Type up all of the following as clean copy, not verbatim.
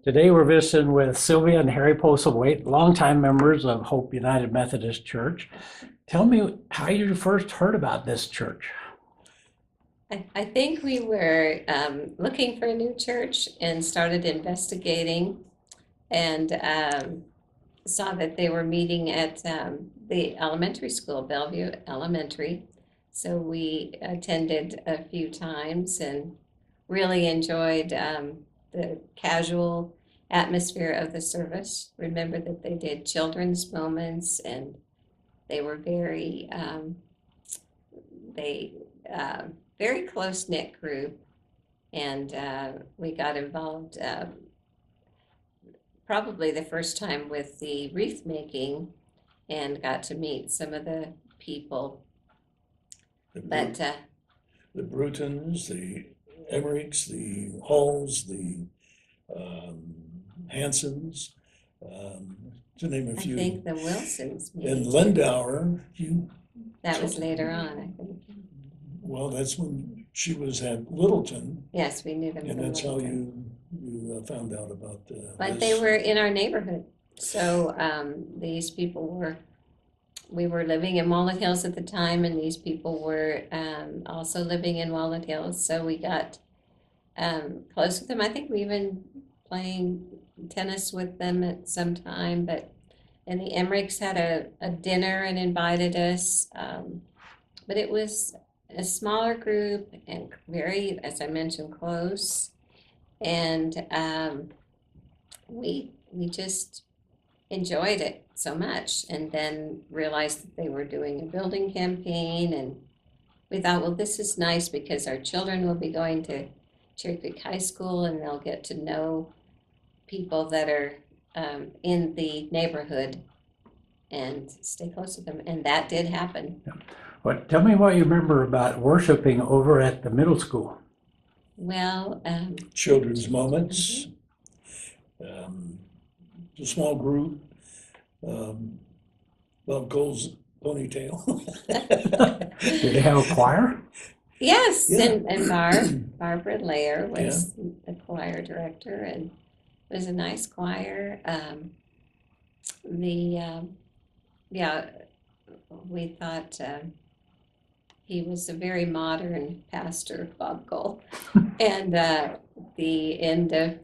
Today we're visiting with Sylvia and Harry Postlethwait, longtime members of Hope United Methodist Church. Tell me how you first heard about this church. I think we were looking for a new church and started investigating and saw that they were meeting at the elementary school, Bellevue Elementary. So we attended a few times and really enjoyed the casual atmosphere of the service. Remember that they did children's moments and they were they very close knit group, and we got involved probably the first time with the wreath making, and got to meet some of the people. The, But the Brutons, the Emmerichs, the Halls, the Hansons, to name a I few. think the Wilsons And maybe. Lindauer, That was later on, I think. well, that's when she was at Littleton, Yes, we knew them and from that's how Littleton. you found out about But this. they were in our neighborhood. So these people we were living in Walnut Hills at the time, and these people were also living in Walnut Hills. So we got close with them. I think we even playing tennis with them at some time. And the Emmerichs had a dinner and invited us. But it was a smaller group and very, as I mentioned, close. And we just enjoyed it so much, and then realized that they were doing a building campaign, and we thought, well, this is nice because our children will be going to Cherry Creek High School and they'll get to know people that are in the neighborhood and stay close with them, and that did happen. But tell me what you remember about worshiping over at the middle school. Well, Children's moments, a small group, Bob Cole's ponytail. Did they have a choir? yes, Yeah. and Barbara Lair was the choir director, and it was a nice choir. Yeah, we thought he was a very modern pastor, Bob Cole. And the end of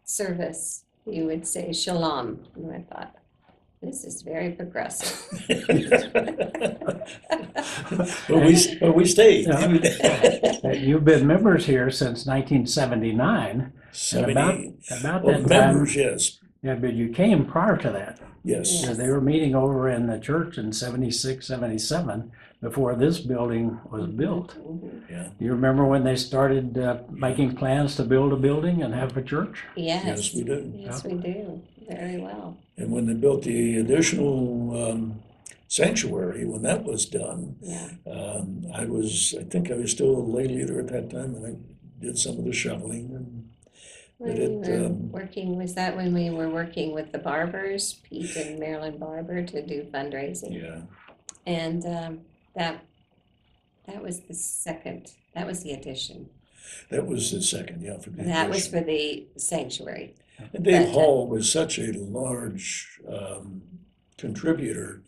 service, he would say shalom, and I thought, this is very progressive. But we stayed. Yeah. You've been members here since 1979. 70, About well, that members, time, yes, yeah, but you came prior to that. yes. Yeah. They were meeting over in the church in 76, 77 before this building was built. Mhm. Yeah. Do you remember when they started making plans to build a building and have a church? Yes, Yes, we do. yes, we do, very well. And when they built the additional sanctuary, when that was done, Yeah, I think I was still a lay leader at that time, and I did some of the shoveling. when But we it, were working, was that when we were working with the Barbers, Pete and Marilyn Barber, to do fundraising? Yeah, And that that was the second, that was the addition. that was the second, yeah, for the That was addition. for the sanctuary. And Dave but, Hall was such a large contributor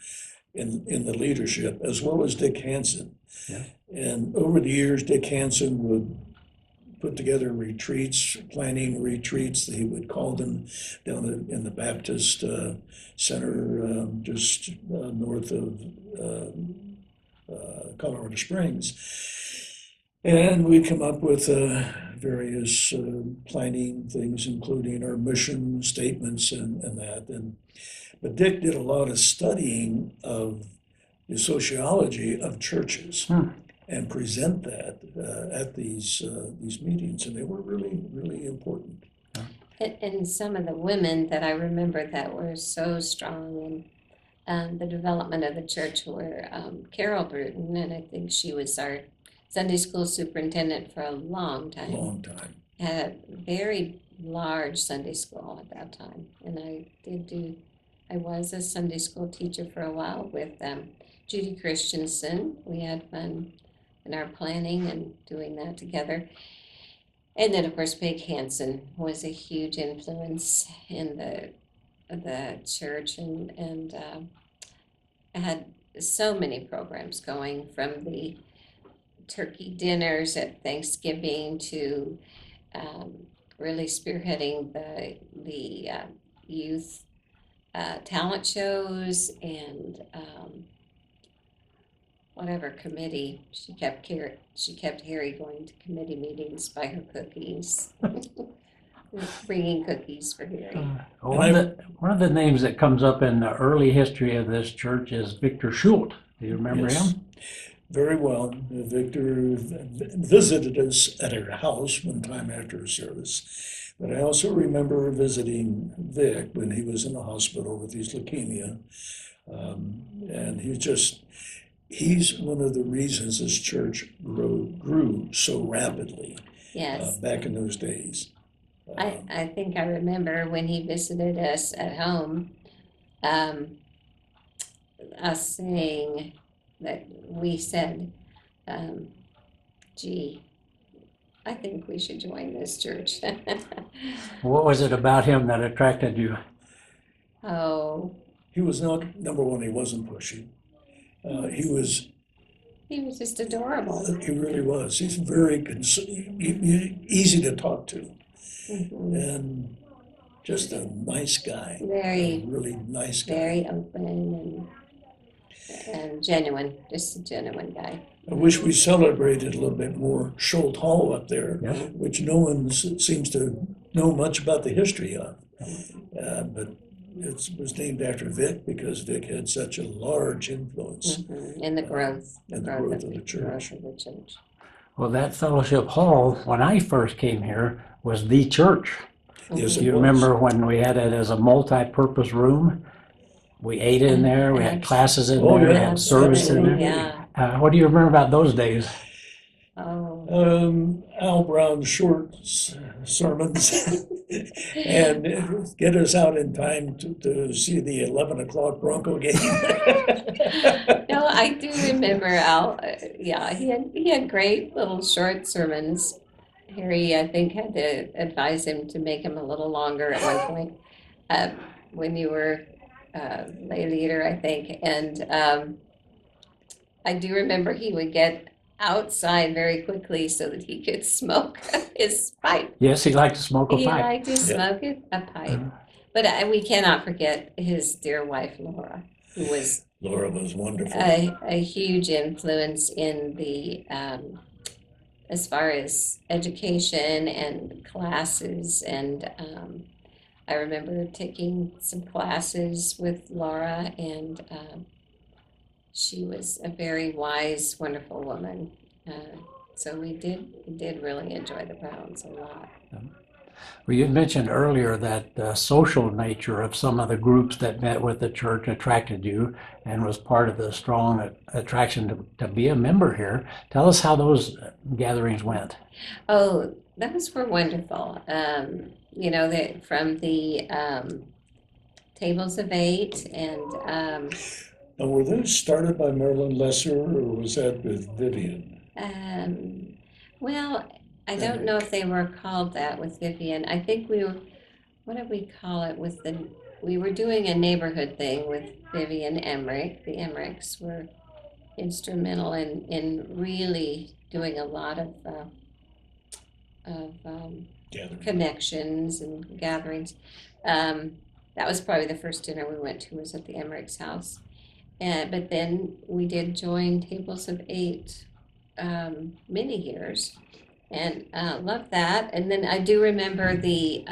in the leadership, as well as Dick Hansen. Yeah. And over the years, Dick Hansen would put together retreats, planning retreats. He would call them down in the Baptist Center, just north of Colorado Springs. And we'd come up with various planning things, including our mission statements and that. But Dick did a lot of studying of the sociology of churches and present that at these meetings, and they were really, really important. And some of the women that I remember that were so strong in the development of the church were Carol Bruton, and I think she was our Sunday school superintendent for a long time. Long time. Had a very large Sunday school at that time, and I was a Sunday school teacher for a while with Judy Christensen. We had fun in our planning and doing that together. And then, of course, Big Hanson was a huge influence in the church, and had so many programs going, from the turkey dinners at Thanksgiving to really spearheading the youth talent shows, and whatever committee she kept Harry going to committee meetings by her cookies, bringing cookies for Harry. One of the names that comes up in the early history of this church is Victor Schult. Do you remember Yes. him? Very well. Victor visited us at our house one time after a service. But I also remember visiting Vic when he was in the hospital with his leukemia. And he's one of the reasons this church grew so rapidly Yes. back in those days. I think I remember when he visited us at home, us saying that we said, gee, I think we should join this church. What was it about him that attracted you? Oh, He was not, number one, he wasn't pushy. He was just adorable. He really was. He's very easy to talk to, Mhm. and just a nice guy. Very, A really nice guy. very open and genuine, just a genuine guy. I wish we celebrated a little bit more Schult Hall up there, Yeah. which no one seems to know much about the history of. But it was named after Vic because Vic had such a large influence Mhm. And the growth. in the growth of the church. Growth of the church. Well, that fellowship hall, when I first came here, was the church. Yes, Do it you was. remember when we had it as a multi-purpose room? We ate in there, we had classes in Oh, there, we yeah, had service in absolutely. there. Yeah. What do you remember about those days? Oh, Al Brown's short sermons and get us out in time to see the 11 o'clock Bronco game. no, I do remember Al. Yeah, he had great little short sermons. Harry, I think, had to advise him to make them a little longer at one point, when you were lay leader, I think. And I do remember he would get outside very quickly so that he could smoke his pipe. Yes, he liked to smoke a He pipe. liked to smoke a pipe. But we cannot forget his dear wife, Laura, who was Laura was wonderful. a huge influence in the as far as education and classes. And I remember taking some classes with Laura, and she was a very wise, wonderful woman. So we did really enjoy the Browns a lot. Well, you mentioned earlier that the social nature of some of the groups that met with the church attracted you and was part of the strong attraction to be a member here. Tell us how those gatherings went. Oh, those were wonderful. You know, from the tables of 8, and Now, were those started by Marilyn Lesser or was that with Vivian? well, I don't know if they were called that with Vivian. I think what did we call it we were doing a neighborhood thing with Vivian Emmerich. The Emmerichs were instrumental in really doing a lot of connections and gatherings. That was probably the first dinner we went to, was at the Emmerich's house. But then we did join Tables of 8 many years, and loved that. And then I do remember the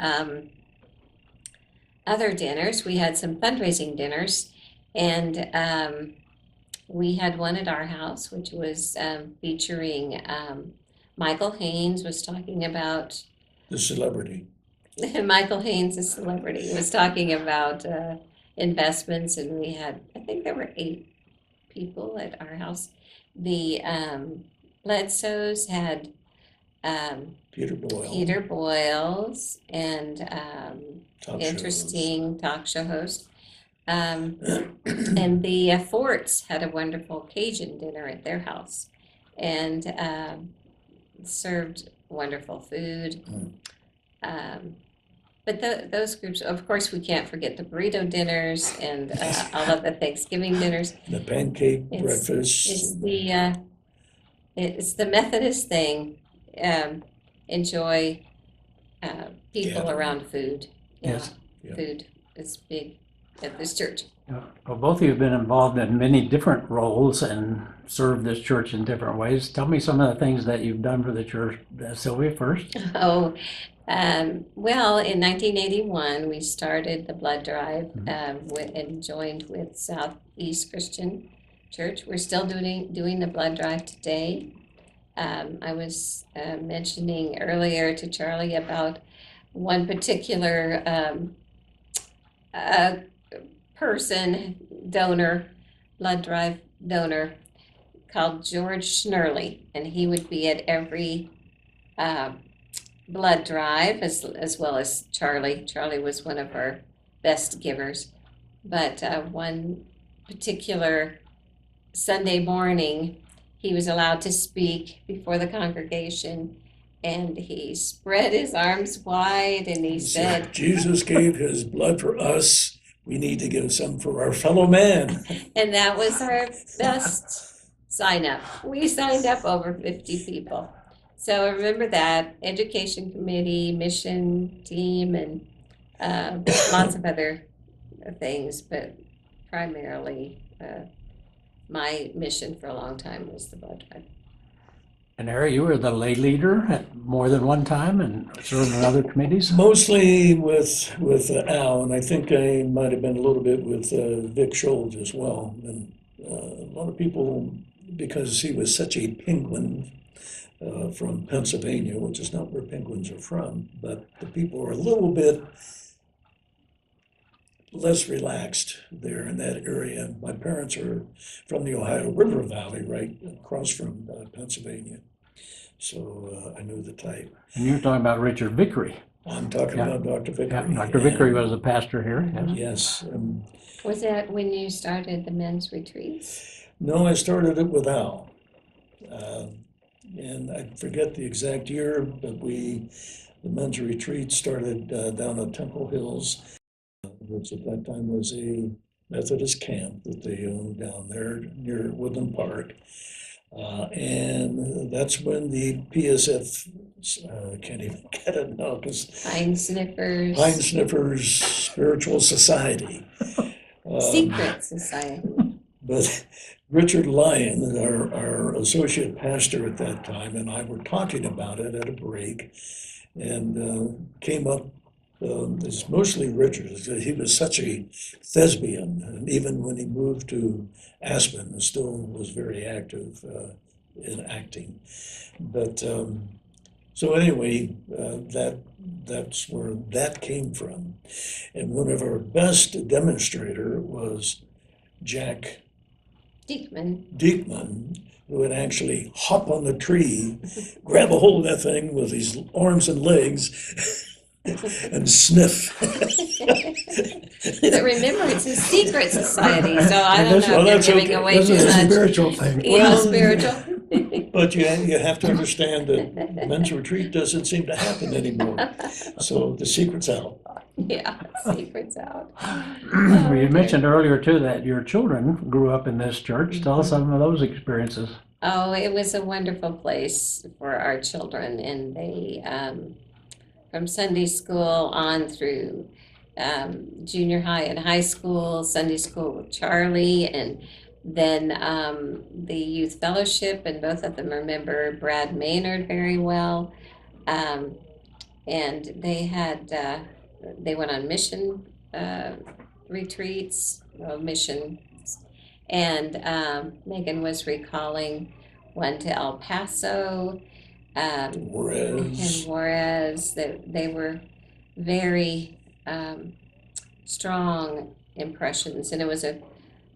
other dinners. We had some fundraising dinners, and we had one at our house, which was featuring Michael Haynes was talking about The celebrity. Michael Haynes, a celebrity, was talking about investments, and we had, I think there were 8 people at our house. The Bledsoes had Peter Boyle. Peter Boyles, and Talk interesting talk show host. And the Forts had a wonderful Cajun dinner at their house, and served wonderful food. Mm. But those groups, of course, we can't forget the burrito dinners and all of the Thanksgiving dinners. The pancake It's breakfast. it's the Methodist thing. Enjoy people Gathering. around food. Yeah, Yes. Yeah. food is big at this church. Well, both of you have been involved in many different roles and served this church in different ways. Tell me some of the things that you've done for the church. Sylvia first. Oh, well, in 1981, we started the blood drive and joined with Southeast Christian Church. We're still doing the blood drive today. I was mentioning earlier to Charlie about one particular person, donor, blood drive donor, called George Schnurley, and he would be at every blood drive as well as Charlie. Charlie was one of our best givers, but one particular Sunday morning, he was allowed to speak before the congregation, and he spread his arms wide and he said, Jesus gave his blood for us. We need to give some for our fellow man. and that was our best sign up. We signed up over 50 people. So I remember that, education committee, mission team, and lots of other things, but primarily my mission for a long time was the blood drive. And Harry, you were the lay leader at more than one time and served in other committees. Mostly with Al, and I think I might have been a little bit with Vic Scholz as well. And a lot of people, because he was such a penguin from Pennsylvania, which is not where penguins are from, but the people are a little bit less relaxed there in that area. My parents are from the Ohio River Valley, right across from Pennsylvania. So I knew the type. And you were talking about Richard Vickery. I'm talking Yeah. about Dr. Vickery. Yeah, Dr. Vickery was a pastor here. Yes. Yes. Was that when you started the men's retreats? No, I started it with Al. And I forget the exact year, but the men's retreat started down at Temple Hills, which at that time was a Methodist camp that they owned down there near Woodland Park. And that's when the PSF, I can't even get it now, because Pine Sniffers. Pine Sniffers Spiritual Society. Secret Society. But Richard Lyon, our associate pastor at that time, and I were talking about it at a break, and came up. It's mostly Richard. He was such a thespian, and even when he moved to Aspen, he still was very active in acting. But so anyway, that's where that came from. And one of our best demonstrator was Jack Diekman, who would actually hop on the tree, grab a hold of that thing with his arms and legs, and sniff. But remember, it's a secret society, so I don't know Well, if that's you're giving okay. away This too is a much. spiritual thing. Yeah, Well, spiritual. But you have to understand that men's retreat doesn't seem to happen anymore. So the secret's out. Yeah, secret's out. Well, you mentioned earlier too that your children grew up in this church. Tell us some of those experiences. Oh, it was a wonderful place for our children, and they, from Sunday school on through junior high and high school, Sunday school with Charlie, and then the youth fellowship, and both of them remember Brad Maynard very well. And they went on mission retreats, missions, and Megan was recalling one to El Paso, and Juarez. They were very strong impressions, and it was a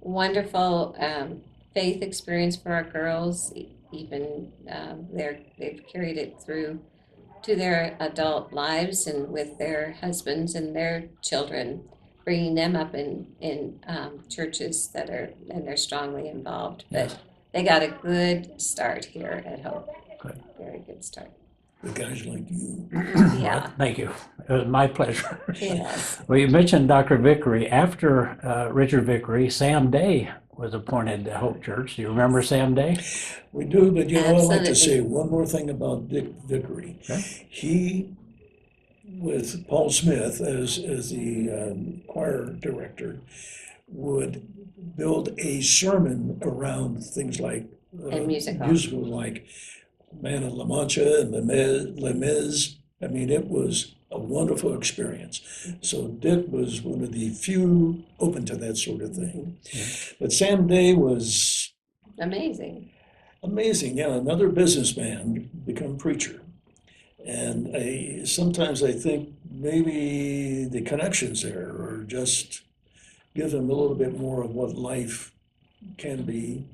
wonderful faith experience for our girls. Even they've carried it through to their adult lives and with their husbands and their children, bringing them up in churches and they're strongly involved. But Yes. they got a good start here at Hope. Good. Very good start. with guys like you. Yeah, Thank you. It was my pleasure. yes. Well, you mentioned Dr. Vickery. After Richard Vickery, Sam Day was appointed to Hope Church. Do you remember Sam Day? We do, but you know, I'd like to Absolutely. say one more thing about Dick Vickery. Okay. He, with Paul Smith as the choir director, would build a sermon around things like And musical. musicals like Man of La Mancha and Les Mis. I mean, it was a wonderful experience. So Dick was one of the few open to that sort of thing. Yeah. But Sam Day was Amazing. amazing. Yeah, another businessman become preacher. And sometimes I think maybe the connections there are just give them a little bit more of what life can be,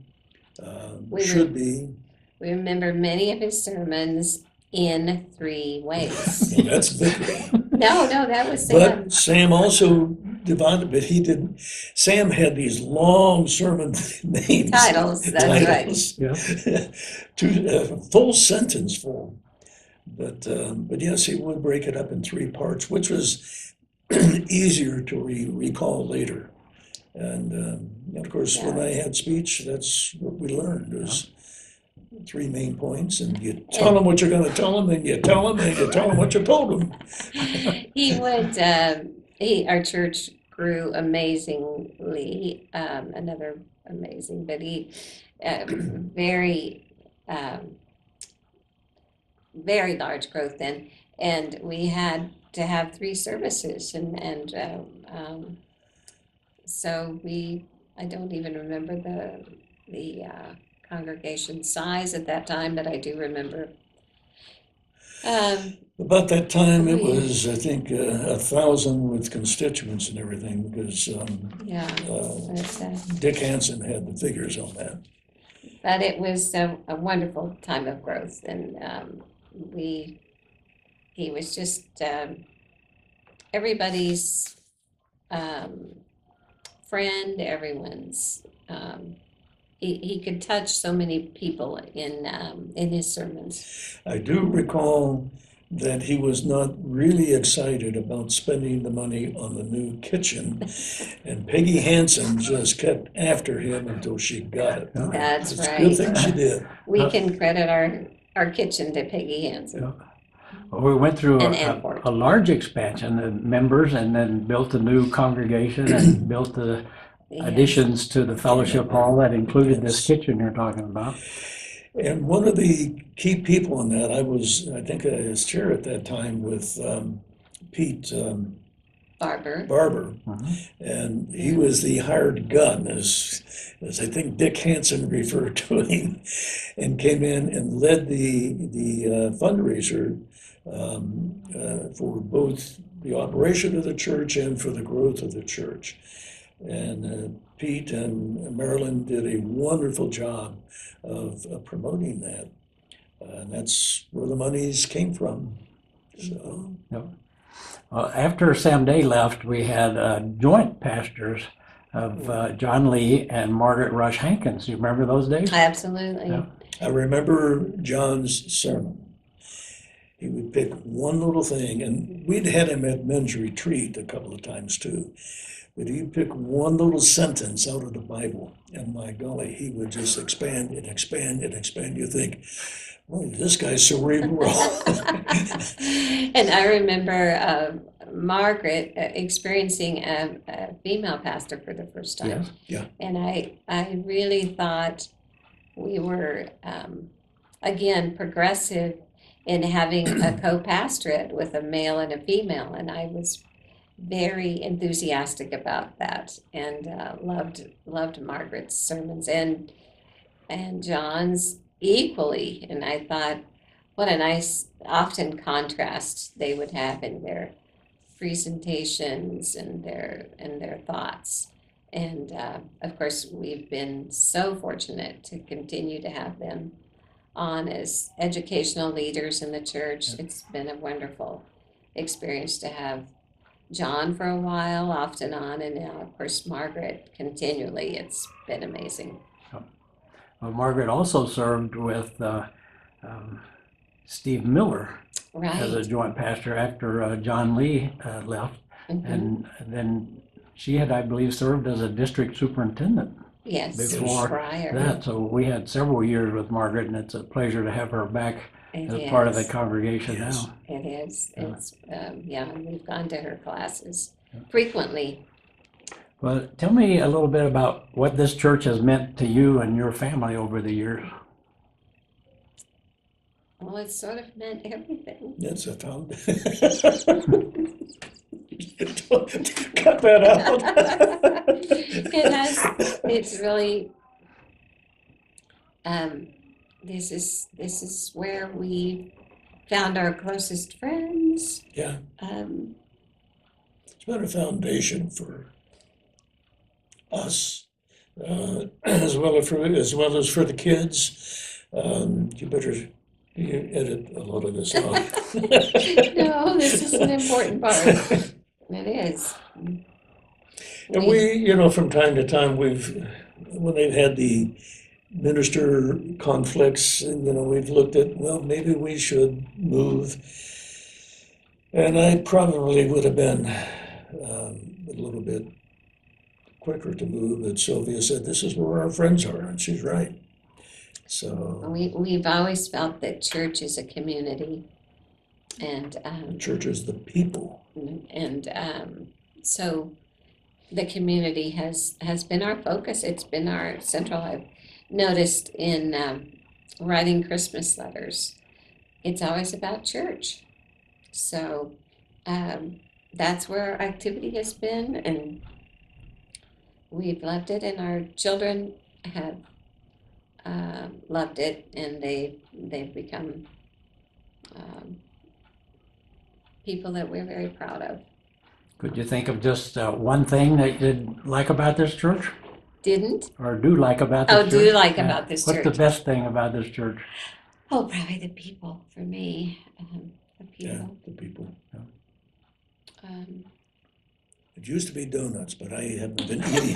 We should be. We remember many of his sermons in 3 ways. Well, that's Vickery. No, that was Sam. But Sam also divided, but he didn't. Sam had these long sermon names. Titles, that's right. Titles. Yeah. Full sentence full. But yes, he would break it up in 3 parts, which was easier to recall later. And of course, when I had speech, that's what we learned was 3 main points, and you tell them what you're going to tell them, and you tell them, and you tell them what you told them. He would, our church grew amazingly, another amazing, but he, very, very large growth then. And we had to have 3 services, and so I don't even remember the congregation size at that time, but I do remember. About that time, it was, I think, 1,000 with constituents and everything, because Yeah, but, Dick Hansen had the figures on that. but it was a wonderful time of growth, and he was just everybody's friend, everyone's. He could touch so many people in his sermons. I do recall that he was not really excited about spending the money on the new kitchen, and Peggy Hansen just kept after him until she got it. That's It's a right. good thing she did. We can credit our kitchen to Peggy Hansen. Yeah. Well, we went through And a Antwerp. large expansion of members and then built a new congregation and built the Yes. additions to the fellowship hall that included this kitchen you're talking about. And one of the key people in that, I think I was chair at that time with Pete Barber. and he was the hired gun, as I think Dick Hansen referred to him, and came in and led the fundraiser for both the operation of the church and for the growth of the church. And Pete and Marilyn did a wonderful job of promoting that. And that's where the monies came from. So, After Sam Day left, we had joint pastors of John Lee and Margaret Rush Hankins. You remember those days? Absolutely. Yeah. I remember John's sermon. He would pick one little thing, and we'd had him at men's retreat a couple of times too. But he'd pick one little sentence out of the Bible, and my golly, he would just expand and expand and expand. You think, well, this guy's cerebral. And I remember Margaret experiencing a female pastor for the first time. Yes. Yeah. And I really thought we were, again, progressive in having a co-pastorate with a male and a female. And I was very enthusiastic about that, and loved Margaret's sermons and John's equally. And I thought, what a nice, often contrast they would have in their presentations and their thoughts. And of course, we've been so fortunate to continue to have them on as educational leaders in the church. It's been a wonderful experience to have John for a while, off and on, and now, of course, Margaret continually. It's been amazing. Margaret also served with Steve Miller as a Right. joint pastor after John Lee left. Mhm. And then she had, I believe, served as a district superintendent Yes, before Schreier. that. So we had several years with Margaret, and it's a pleasure to have her back It as part of the is. congregation Yes. now. It is. Yeah. It's, yeah, we've gone to her classes frequently. Well, tell me a little bit about what this church has meant to you and your family over the years. Well, it sort of meant everything. That's a found. Cut that out. It has, it's really, this is where we found our closest friends. Yeah, Um, it's been a foundation for us, as well as for the kids. You edit a lot of this out. no, this is an important part. It is. And from time to time, when they've had the minister conflicts, and, we've looked at, well, maybe we should move. And I probably would have been a little bit quicker to move, but Sylvia said, this is where our friends are, and she's right. So We've always felt that church is a community, and church is the people. so the community has been our focus. It's been our central. I've noticed in writing Christmas letters, it's always about church. So that's where our activity has been, and we've loved it, and our children have loved it, and they've become people that we're very proud of. Could you think of just one thing that you did like about this church? Didn't? Or do like about this Oh, church? do like about this What's the church? best thing about this church? Oh, probably the people for me. The Yeah, people. the people. Um, It used to be donuts, but I haven't been eating.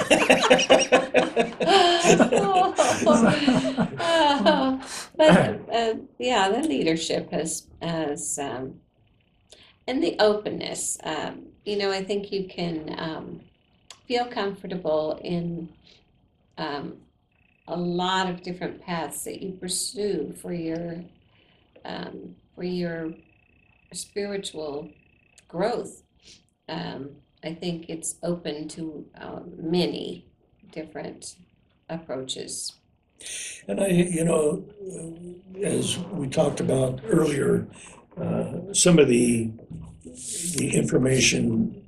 but yeah, the leadership has and the openness. I think you can feel comfortable in a lot of different paths that you pursue for your spiritual growth. I think it's open to many different approaches. And as we talked about earlier, some of the information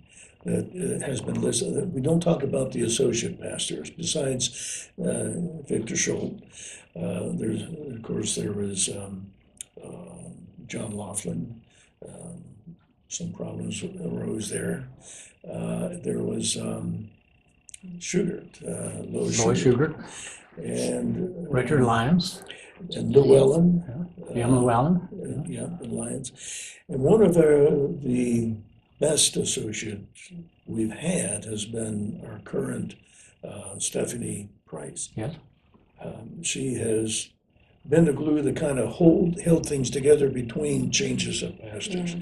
that has been listed, we don't talk about the associate pastors. Besides Victor Schultz, there was John Laughlin. Some problems arose there. There was Schugert, Lois Lois Schugert, Schubert, and Richard Lyons, and Llewellyn. Jim Llewellyn. Yeah, the Lions. And one of the best associates we've had has been our current Stephanie Price. Yes. She has been the glue that kind of held things together between changes of pastors.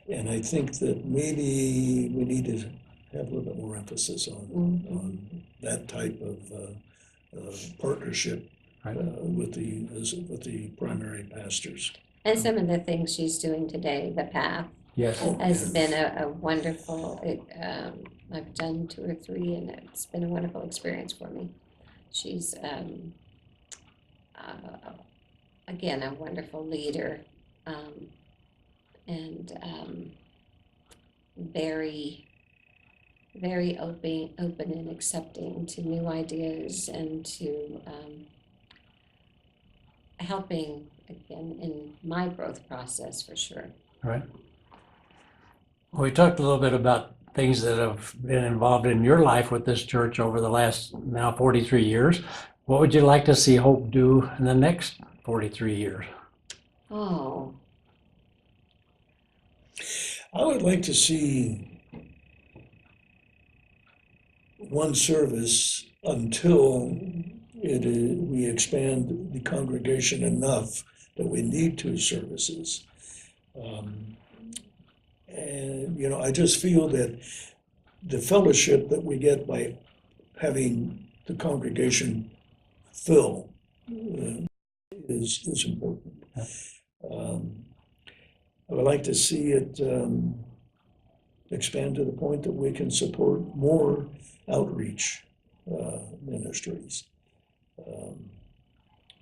Yeah. And I think that maybe we need to have a little bit more emphasis Mhm. on that type of partnership Right. with the primary pastors. And some of the things she's doing today, the path, Yes. has been a wonderful, I've done 2 or 3, and it's been a wonderful experience for me. She's, again, a wonderful leader, and very, very open and accepting to new ideas, and to helping, again, in my growth process, for sure. Right. Well, we talked a little bit about things that have been involved in your life with this church over the last now 43 years. What would you like to see Hope do in the next 43 years? Oh, I would like to see one service until we expand the congregation enough that we need two services. And, you know, I just feel that the fellowship that we get by having the congregation fill is important. I would like to see it expand to the point that we can support more outreach ministries,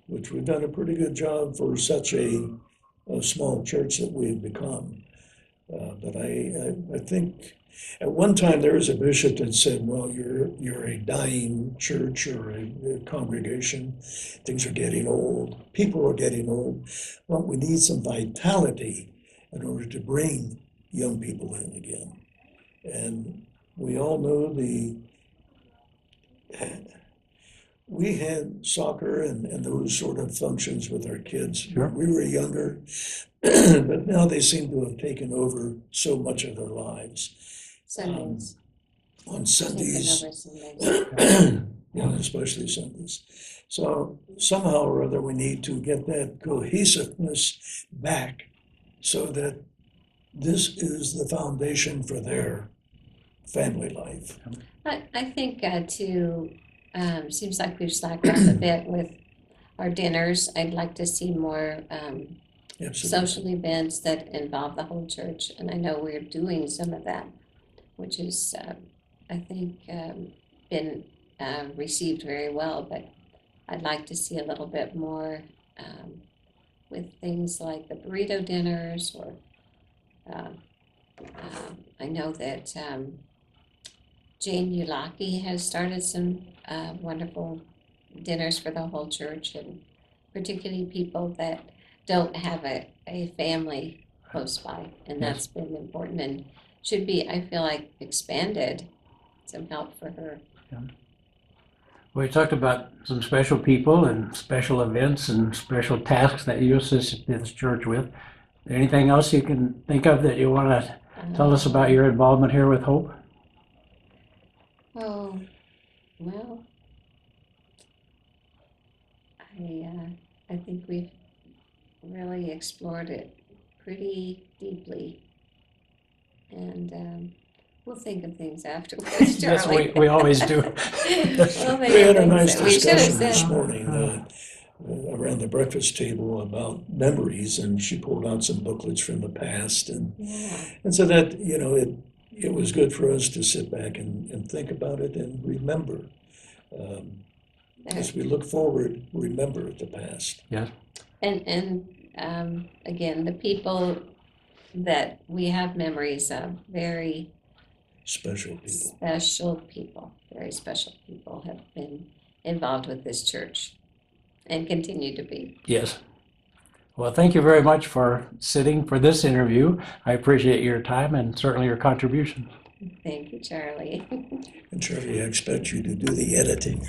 which we've done a pretty good job for such a small church that we've become. But I think at one time there was a bishop that said, well, you're a dying church or a congregation. Things are getting old. People are getting old. Well, we need some vitality in order to bring young people in again. And we all know we had soccer and those sort of functions with our kids. Sure. We were younger, but now they seem to have taken over so much of their lives. Sundays. On Taken Sundays, over Sundays. yeah, especially Sundays. So somehow or other, we need to get that cohesiveness back so that this is the foundation for their family life. I think too, seems like we've slacked off a bit with our dinners. I'd like to see more Absolutely. social events that involve the whole church, and I know we're doing some of that, which is, I think, been received very well, but I'd like to see a little bit more with things like the burrito dinners, or I know that Jane Ulaki has started some wonderful dinners for the whole church, and particularly people that don't have a family close by, and that's been important and should be, I feel like, expanded, some help for her. We talked about some special people and special events and special tasks that you assist this church with. Anything else you can think of that you want to tell us about your involvement here with Hope? Oh, well, I think we've really explored it pretty deeply, and we'll think of things afterwards, Yes, Charlie. we always do. We'll think We of had a things nice that we should have discussion this said. morning around the breakfast table about memories, and she pulled out some booklets from the past, and Yeah, so that, you know, it was good for us to sit back and think about it and remember. As we look forward, remember the past. Yes. and again, the people that we have memories of, very Special people. special people, very special people have been involved with this church and continue to be. Yes. Well, thank you very much for sitting for this interview. I appreciate your time and certainly your contribution. Thank you, Charlie. And Charlie, I expect you to do the editing.